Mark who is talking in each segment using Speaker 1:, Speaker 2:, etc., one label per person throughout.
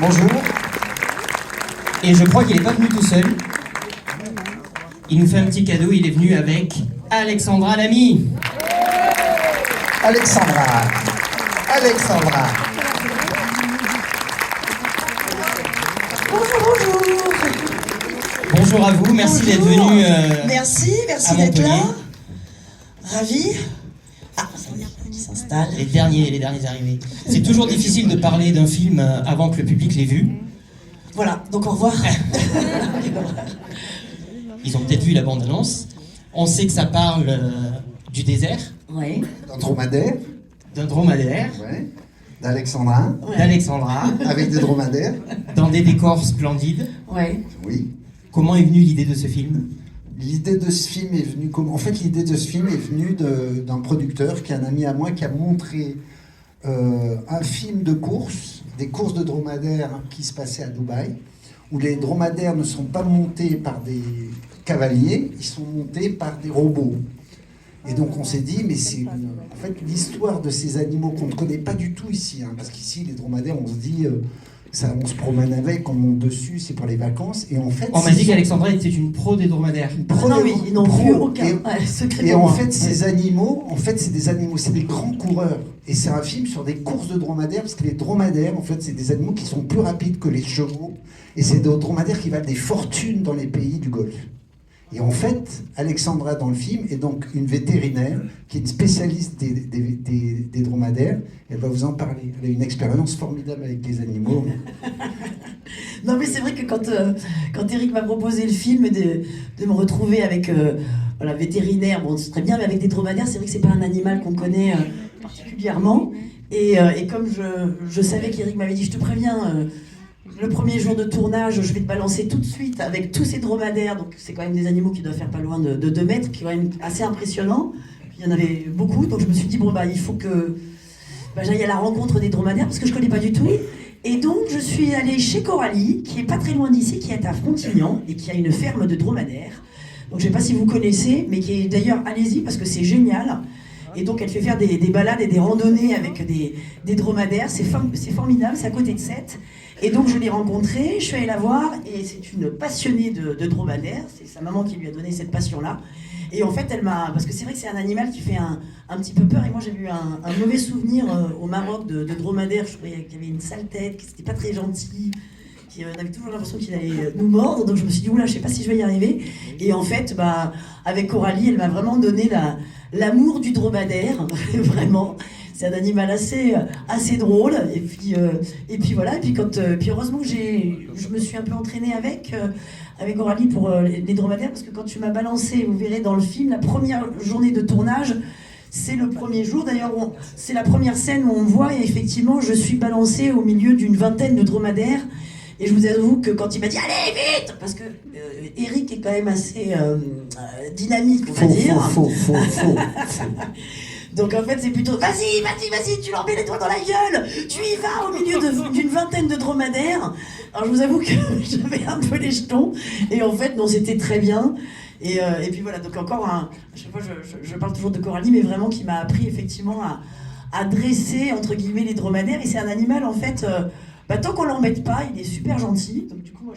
Speaker 1: Bonjour. Et je crois qu'il n'est pas venu tout seul. Il nous fait un petit cadeau, il est venu avec Alexandra Lamy.
Speaker 2: Alexandra.
Speaker 3: Bonjour.
Speaker 1: Bonjour à vous, merci d'être venu
Speaker 3: Merci
Speaker 1: à
Speaker 3: d'être
Speaker 1: Montpellier.
Speaker 3: là. Ravi. Ah, ça y est, qui s'installe.
Speaker 1: Les derniers arrivés. C'est toujours difficile de parler d'un film avant que le public l'ait vu.
Speaker 3: Voilà, donc au revoir.
Speaker 1: Ils ont peut-être vu la bande-annonce. On sait que ça parle du désert,
Speaker 3: Oui.
Speaker 2: Un dromadaire.
Speaker 1: d'un dromadaire,
Speaker 2: Ouais. D'Alexandra.
Speaker 1: d'Alexandra,
Speaker 2: Avec des dromadaires.
Speaker 1: dans des décors splendides.
Speaker 3: Ouais.
Speaker 2: Oui.
Speaker 1: Comment est venue l'idée de ce film ?
Speaker 2: L'idée de ce film est venue comment? En fait, l'idée de ce film est venue d'un producteur qui est un ami à moi qui a montré un film de course, des courses de dromadaires qui se passaient à Dubaï, où les dromadaires ne sont pas montés par des cavaliers, ils sont montés par des robots. Et donc on s'est dit, mais c'est en fait l'histoire de ces animaux qu'on ne connaît pas du tout ici, hein, parce qu'ici les dromadaires, on se dit, on se promène avec, on monte dessus, c'est pour les vacances, et en fait...
Speaker 1: On m'a dit qu'Alexandra était une pro des dromadaires.
Speaker 3: Non, oui, ils n'ont vu aucun. Secret
Speaker 2: Et
Speaker 3: pour
Speaker 2: en
Speaker 3: moi.
Speaker 2: fait, ces animaux, c'est des animaux, c'est des grands coureurs. Et c'est un film sur des courses de dromadaires, parce que les dromadaires, en fait, c'est des animaux qui sont plus rapides que les chevaux. Et c'est des dromadaires qui valent des fortunes dans les pays du Golfe. Et en fait, Alexandra, dans le film, est donc une vétérinaire qui est une spécialiste des dromadaires. Elle va vous en parler. Elle a une expérience formidable avec les animaux.
Speaker 3: Non, mais c'est vrai que quand Eric m'a proposé le film, de me retrouver avec voilà, vétérinaire, bon, c'est très bien, mais avec des dromadaires, c'est vrai que c'est pas un animal qu'on connaît particulièrement. Et comme je savais qu'Eric m'avait dit, je te préviens, le premier jour de tournage, je vais te balancer tout de suite avec tous ces dromadaires. Donc c'est quand même des animaux qui doivent faire pas loin de 2 mètres, qui est quand même assez impressionnant. Il y en avait beaucoup, donc je me suis dit, bon, bah, il faut que j'aille à la rencontre des dromadaires, parce que je connais pas du tout. Et donc je suis allée chez Coralie, qui est pas très loin d'ici, qui est à Frontignan, et qui a une ferme de dromadaires. Donc je sais pas si vous connaissez, mais qui est d'ailleurs, allez-y, parce que c'est génial. Et donc elle fait faire des balades et des randonnées avec des dromadaires, c'est formidable, c'est à côté de Sète. Et donc je l'ai rencontrée, je suis allée la voir, et c'est une passionnée de dromadaires, c'est sa maman qui lui a donné cette passion-là. Et en fait, elle m'a... Parce que c'est vrai que c'est un animal qui fait un petit peu peur, et moi j'ai eu un mauvais souvenir au Maroc de dromadaires, je trouvais qu'il y avait une sale tête, que c'était pas très gentil, on avait toujours l'impression qu'il allait nous mordre, donc je me suis dit, oula, je sais pas si je vais y arriver. Et en fait, avec Coralie, elle m'a vraiment donné l'amour du dromadaire, vraiment. C'est un animal assez drôle, et puis voilà, et puis heureusement que je me suis un peu entraînée avec Coralie pour les dromadaires, parce que quand tu m'as balancé, vous verrez dans le film, la première journée de tournage, c'est le premier jour, d'ailleurs, c'est la première scène où on me voit, et effectivement, je suis balancée au milieu d'une vingtaine de dromadaires, et je vous avoue que quand il m'a dit « Allez, vite !» Parce que Eric est quand même assez dynamique, on va dire.
Speaker 2: Faux.
Speaker 3: Donc en fait c'est plutôt vas-y, tu leur mets les doigts dans la gueule, tu y vas au milieu d'une vingtaine de dromadaires. Alors je vous avoue que j'avais un peu les jetons, et en fait non, c'était très bien. Et puis voilà, donc encore à chaque fois je parle toujours de Coralie, mais vraiment qui m'a appris effectivement à dresser entre guillemets les dromadaires. Et c'est un animal en fait, tant qu'on l'embête pas, il est super gentil. Donc du coup moi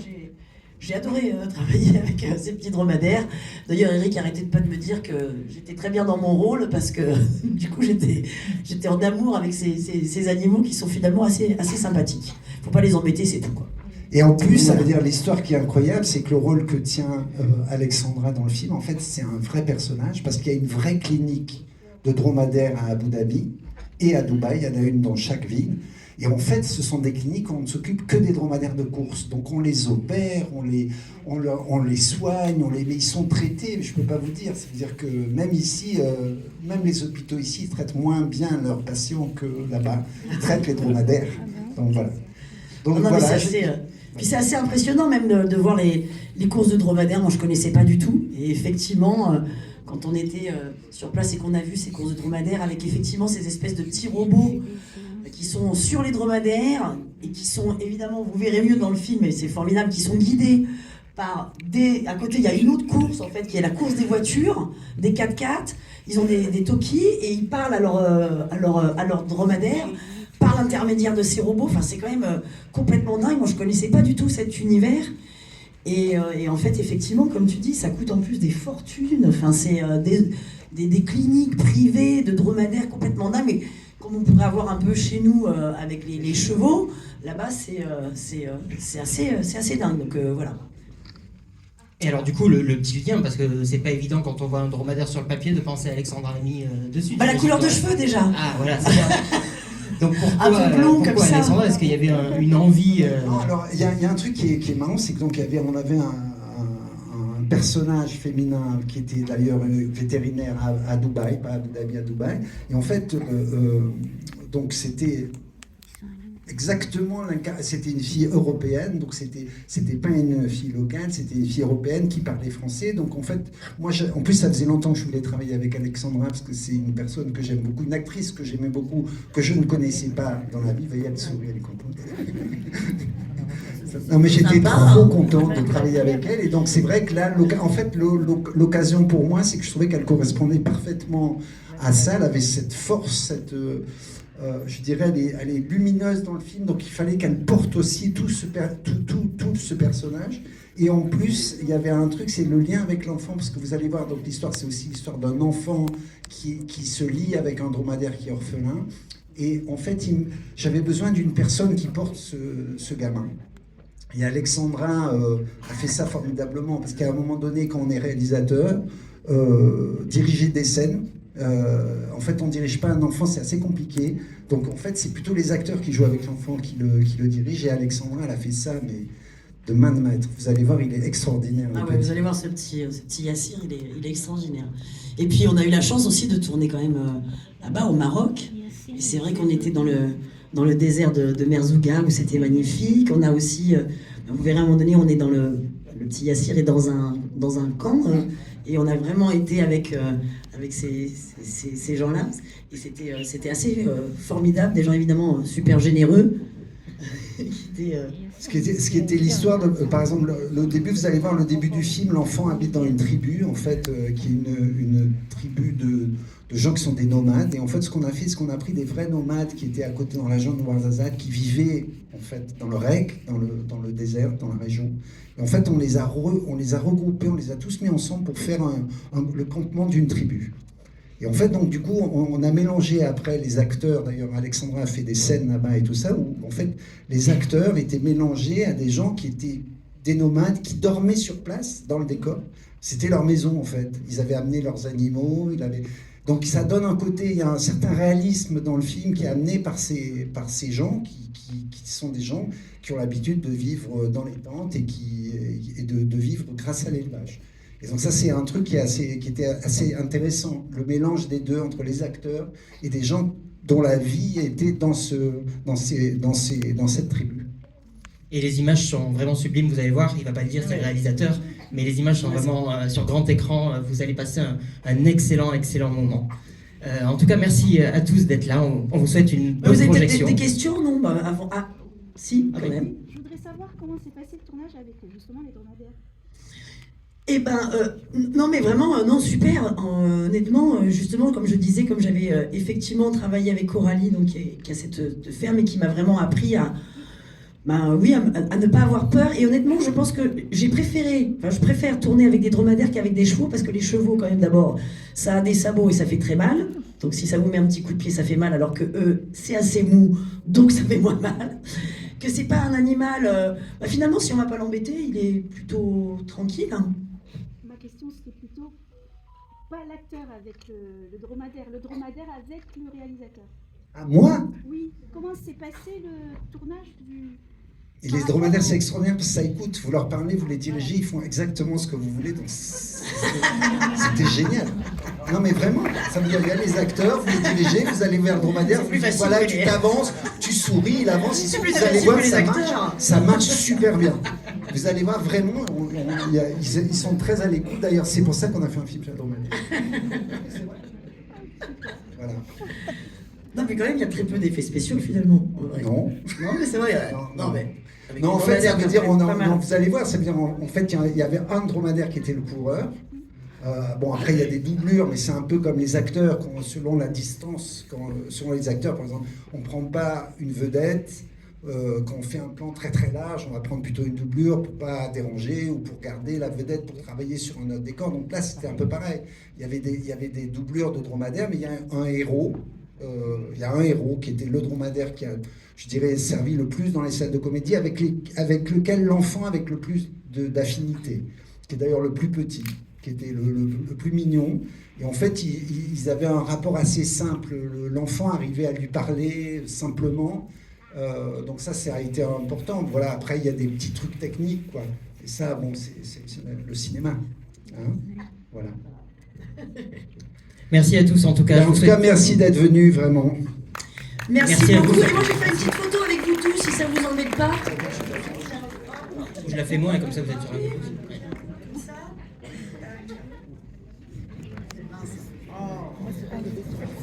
Speaker 3: j'ai adoré travailler avec ces petits dromadaires. D'ailleurs, Eric, arrêtez de pas de me dire que j'étais très bien dans mon rôle, parce que du coup, j'étais en amour avec ces animaux qui sont finalement assez sympathiques. Faut pas les embêter, c'est tout, quoi.
Speaker 2: Et en plus, ça veut dire, l'histoire qui est incroyable, c'est que le rôle que tient Alexandra dans le film, en fait, c'est un vrai personnage, parce qu'il y a une vraie clinique de dromadaires à Abu Dhabi et à Dubaï. Il y en a une dans chaque ville. Et en fait, ce sont des cliniques où on ne s'occupe que des dromadaires de course. Donc on les opère, on les soigne, mais ils sont traités, je ne peux pas vous dire. C'est-à-dire que même ici, même les hôpitaux ici, ils traitent moins bien leurs patients que là-bas. Ils traitent les dromadaires. Donc voilà. Donc,
Speaker 3: non,
Speaker 2: voilà.
Speaker 3: Puis c'est assez impressionnant même de voir les courses de dromadaires. Moi, je ne connaissais pas du tout. Et effectivement, quand on était sur place et qu'on a vu ces courses de dromadaires avec effectivement ces espèces de petits robots qui sont sur les dromadaires et qui sont évidemment, vous verrez mieux dans le film, et c'est formidable, qui sont guidés par à côté il y a une autre course en fait qui est la course des voitures, des 4x4, ils ont des talkies et ils parlent à leur dromadaire par par l'intermédiaire de ces robots. Enfin, c'est quand même complètement dingue. Moi, je connaissais pas du tout cet univers. Et en fait, effectivement, comme tu dis, ça coûte en plus des fortunes. Enfin, c'est des cliniques privées de dromadaires complètement dingues. Mais comme on pourrait avoir un peu chez nous avec les chevaux, là-bas, c'est assez dingue. Donc voilà.
Speaker 1: Et alors du coup, le petit lien, parce que c'est pas évident quand on voit un dromadaire sur le papier de penser à Alexandra Lamy dessus.
Speaker 3: Bah, la couleur de cheveux déjà.
Speaker 1: Ah voilà, c'est ça. Donc
Speaker 3: Un peu blond comme ça.
Speaker 1: Alexandra, est-ce qu'il y avait une envie
Speaker 2: Non, alors il y a un truc qui est marrant, c'est que donc on avait un personnage féminin qui était d'ailleurs vétérinaire à Dubaï, pas à Abu Dhabi, à Dubaï, et en fait donc c'était exactement, c'était une fille européenne, donc c'était pas une fille locale, c'était une fille européenne qui parlait français. Donc en fait, moi, en plus, ça faisait longtemps que je voulais travailler avec Alexandra parce que c'est une personne que j'aime beaucoup, une actrice que j'aimais beaucoup, que je ne connaissais pas dans la vie. Veuillez elle sourit, elle est contente. Non, mais j'étais trop contente de travailler avec elle, et donc c'est vrai que là, en fait, l'occasion pour moi, c'est que je trouvais qu'elle correspondait parfaitement à ça. Elle avait cette force, cette je dirais, elle est lumineuse dans le film, donc il fallait qu'elle porte aussi tout ce personnage. Et en plus, il y avait un truc, c'est le lien avec l'enfant, parce que vous allez voir, donc l'histoire, c'est aussi l'histoire d'un enfant qui se lie avec un dromadaire qui est orphelin. Et en fait, j'avais besoin d'une personne qui porte ce gamin. Et Alexandra a fait ça formidablement, parce qu'à un moment donné, quand on est réalisateur, diriger des scènes, en fait, on ne dirige pas un enfant, c'est assez compliqué. Donc, en fait, c'est plutôt les acteurs qui jouent avec l'enfant qui le dirigent. Et Alexandra, elle a fait ça, mais de main de maître. Vous allez voir, il est extraordinaire.
Speaker 3: Ah ouais, vous allez voir ce petit Yassir, il est extraordinaire. Et puis, on a eu la chance aussi de tourner quand même là-bas, au Maroc. Et c'est vrai qu'on était dans le désert de Merzouga, où c'était magnifique. On a aussi, vous verrez à un moment donné, on est dans le petit Yassir est dans un camp. Et on a vraiment été avec ces gens-là. Et c'était assez formidable. Des gens évidemment super généreux.
Speaker 2: Ce qui était l'histoire de, par exemple, le début, vous allez voir le début du film, l'enfant habite dans une tribu, en fait, qui est une tribu de gens qui sont des nomades. Et en fait, ce qu'on a fait, c'est qu'on a pris des vrais nomades qui étaient à côté dans la jungle de Ouarzazate, qui vivaient en fait dans le REC, dans le désert, dans la région. Et en fait, on les a regroupés, on les a tous mis ensemble pour faire le campement d'une tribu. Et en fait, donc du coup, on a mélangé après les acteurs. D'ailleurs, Alexandra a fait des scènes là-bas et tout ça, où en fait, les acteurs étaient mélangés à des gens qui étaient des nomades, qui dormaient sur place dans le décor. C'était leur maison en fait. Ils avaient amené leurs animaux. Donc ça donne un côté, il y a un certain réalisme dans le film qui est amené par ces gens qui sont des gens qui ont l'habitude de vivre dans les tentes et de vivre grâce à l'élevage. Et donc ça, c'est un truc qui était assez intéressant, le mélange des deux entre les acteurs et des gens dont la vie était dans cette tribu.
Speaker 1: Et les images sont vraiment sublimes, vous allez voir, il ne va pas le dire, c'est le réalisateur, mais les images sont vraiment sur grand écran, vous allez passer un excellent moment. En tout cas, merci à tous d'être là, on vous souhaite une bonne projection.
Speaker 3: Vous avez des questions, non avant... Ah, si, quand même.
Speaker 4: Je voudrais savoir comment s'est passé le tournage avec justement les dromadaires.
Speaker 3: Eh ben, non mais vraiment, non, super. Honnêtement, justement, comme je disais, comme j'avais effectivement travaillé avec Coralie, donc qui a cette ferme et qui m'a vraiment appris à ne pas avoir peur. Et honnêtement, je pense que je préfère tourner avec des dromadaires qu'avec des chevaux, parce que les chevaux, quand même, d'abord, ça a des sabots et ça fait très mal. Donc si ça vous met un petit coup de pied, ça fait mal, alors que eux, c'est assez mou, donc ça fait moins mal. Que c'est pas un animal... finalement, si on va pas l'embêter, il est plutôt tranquille, hein.
Speaker 4: Ma question, c'était plutôt pas l'acteur avec le dromadaire avec le réalisateur.
Speaker 2: Ah, moi ?
Speaker 4: Oui, comment s'est passé le tournage du...
Speaker 2: Et les dromadaires, c'est extraordinaire parce que ça écoute, vous leur parlez, vous les dirigez, ils font exactement ce que vous voulez, donc c'était génial. Non mais vraiment, ça veut dire, il y a les acteurs, vous les dirigez, vous allez vers le dromadaire, vous dites, voilà, tu t'avances, tu souris, il avance, vous allez voir, ça marche super bien. Vous allez voir, vraiment, ils sont très à l'écoute, d'ailleurs, c'est pour ça qu'on a fait un film sur le dromadaire. Voilà.
Speaker 3: Non mais quand même, il y a très peu d'effets spéciaux finalement.
Speaker 2: Non.
Speaker 3: Non mais c'est vrai.
Speaker 2: Non, en fait, ça veut dire, vous allez voir, ça veut dire, en fait, il y avait un dromadaire qui était le coureur, Bon, après, il y a des doublures, mais c'est un peu comme les acteurs, selon la distance, selon les acteurs, par exemple, on ne prend pas une vedette. Quand on fait un plan très très large, on va prendre plutôt une doublure pour pas déranger ou pour garder la vedette pour travailler sur un autre décor. Donc là, c'était un peu pareil. Il y avait des doublures de dromadaires, mais il y a un héros. Il y a un héros qui était le dromadaire qui a, je dirais, servi le plus dans les salles de comédie, avec lequel l'enfant avec le plus d'affinité, qui est d'ailleurs le plus petit, qui était le plus mignon. Et en fait, ils avaient un rapport assez simple. L'enfant arrivait à lui parler simplement. Donc ça a été important. Voilà, après, il y a des petits trucs techniques, quoi. Et ça, bon, c'est le cinéma. Hein, voilà.
Speaker 1: Merci à tous, en tout cas.
Speaker 2: En tout cas, merci d'être venus, vraiment.
Speaker 3: Merci beaucoup. Et moi, j'ai fait une petite photo avec vous tous, si ça vous embête pas.
Speaker 1: Je la fais moi, et comme ça, vous êtes sur un peu.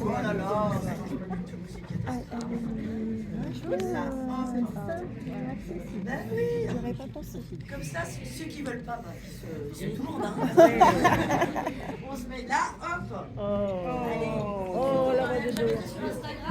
Speaker 3: Oh là là. Ben oui, j'aurais pas pensé. Comme ça, ceux qui veulent pas, ils sont tout le monde. On se met là, hop. Allez.
Speaker 5: Oh, la
Speaker 3: sur Instagram.